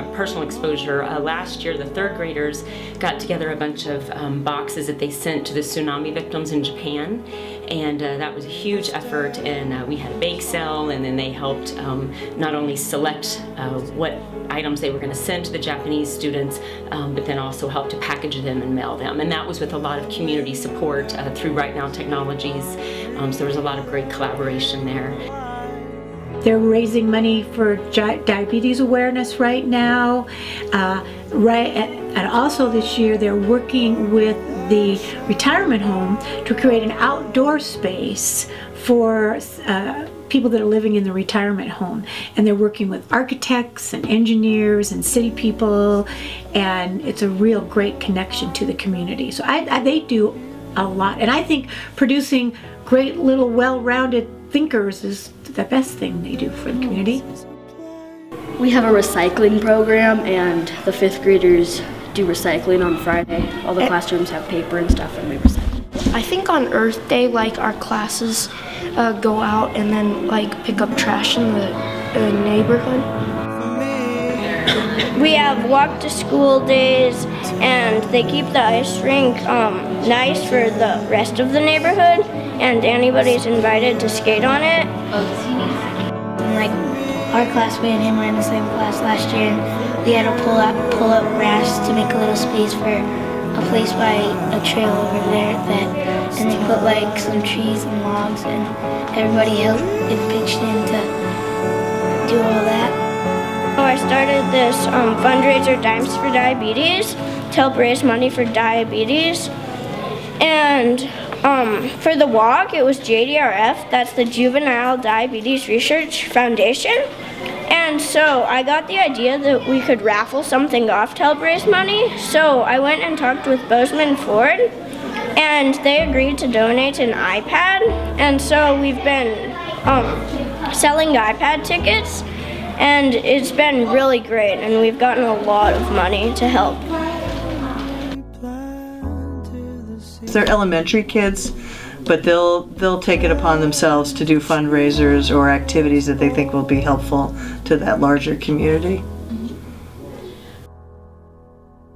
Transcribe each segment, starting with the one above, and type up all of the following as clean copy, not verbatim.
my personal exposure, last year the third graders got together a bunch of boxes that they sent to the tsunami victims in Japan, and that was a huge effort, and we had a bake sale, and then they helped not only select what items they were going to send to the Japanese students, but then also help to package them and mail them, and that was with a lot of community support through Right Now Technologies, so there was a lot of great collaboration there. They're raising money for diabetes awareness right now, and also this year they're working with the retirement home to create an outdoor space for people that are living in the retirement home, and they're working with architects and engineers and city people, and it's a real great connection to the community. So they do a lot, and I think producing great little well-rounded thinkers is the best thing they do for the community. We have a recycling program, and the 5th graders do recycling on Friday. All the classrooms have paper and stuff, and we recycle. I think on Earth Day, like, our classes go out and then like pick up trash in the neighborhood. We have walk to school days, and they keep the ice rink nice for the rest of the neighborhood, and anybody's invited to skate on it. And like our class, me and him were in the same class last year, and we had to pull up rafts to make a little space for a place by a trail over there, and they put like some trees and logs, and everybody helped and pitched in to do all that. I started this fundraiser, Dimes for Diabetes, to help raise money for diabetes. And for the walk, it was JDRF, that's the Juvenile Diabetes Research Foundation. And so I got the idea that we could raffle something off to help raise money. So I went and talked with Bozeman Ford, and they agreed to donate an iPad. And so we've been selling iPad tickets, and it's been really great, and we've gotten a lot of money to help. They're elementary kids, but they'll take it upon themselves to do fundraisers or activities that they think will be helpful to that larger community.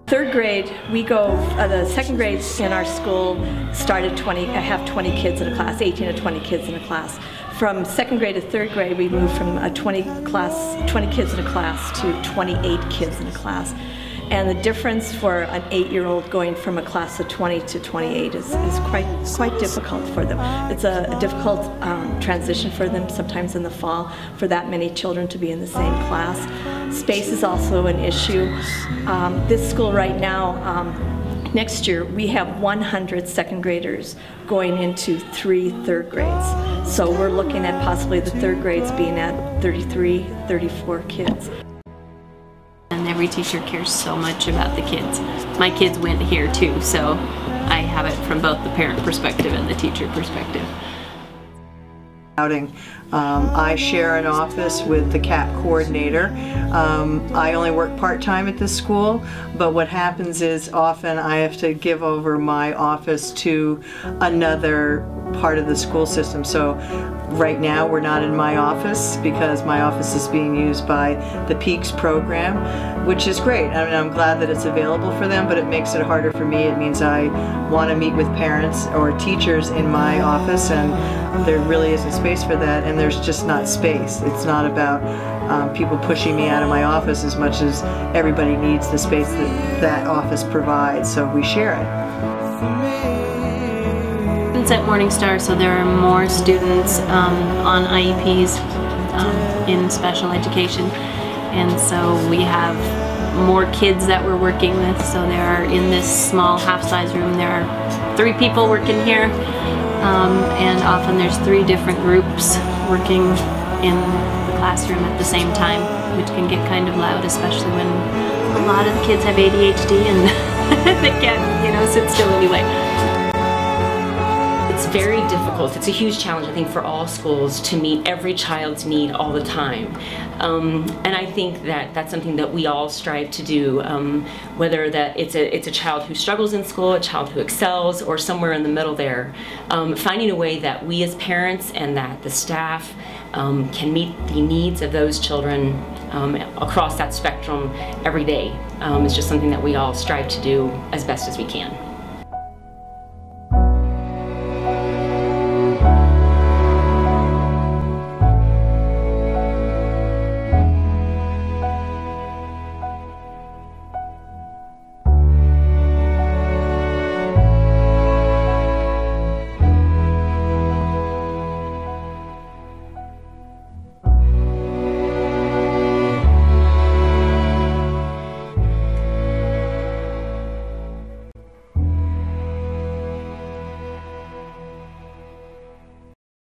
Third grade, we go, the second grades in our school started have 20 kids in a class, 18 to 20 kids in a class. From second grade to third grade, we moved from a 20 kids in a class to 28 kids in a class. And the difference for an 8-year-old going from a class of 20 to 28 is quite difficult for them. It's a difficult transition for them sometimes in the fall, for that many children to be in the same class. Space is also an issue. This school right now, next year, we have 100 second graders going into 3 third grades. So we're looking at possibly the third grades being at 33, 34 kids. And every teacher cares so much about the kids. My kids went here too, so I have it from both the parent perspective and the teacher perspective. I share an office with the CAP coordinator. I only work part-time at this school, but what happens is often I have to give over my office to another part of the school system. So right now we're not in my office because my office is being used by the Peaks program, which is great. I mean, I'm glad that it's available for them, but it makes it harder for me. It means I want to meet with parents or teachers in my office, and there really isn't space for that, and there's just not space. It's not about people pushing me out of my office as much as everybody needs the space that that office provides, so we share it. It's at Morningstar, so there are more students on IEPs in special education, and so we have more kids that we're working with. So there are, in this small half-size room, there are 3 people working here, and often there's 3 different groups working in the classroom at the same time, which can get kind of loud, especially when a lot of the kids have ADHD and they can't, sit still anyway. It's very difficult. It's a huge challenge, I think, for all schools to meet every child's need all the time. And I think that that's something that we all strive to do, whether that it's a child who struggles in school, a child who excels, or somewhere in the middle there. Finding a way that we as parents and that the staff can meet the needs of those children across that spectrum every day is just something that we all strive to do as best as we can.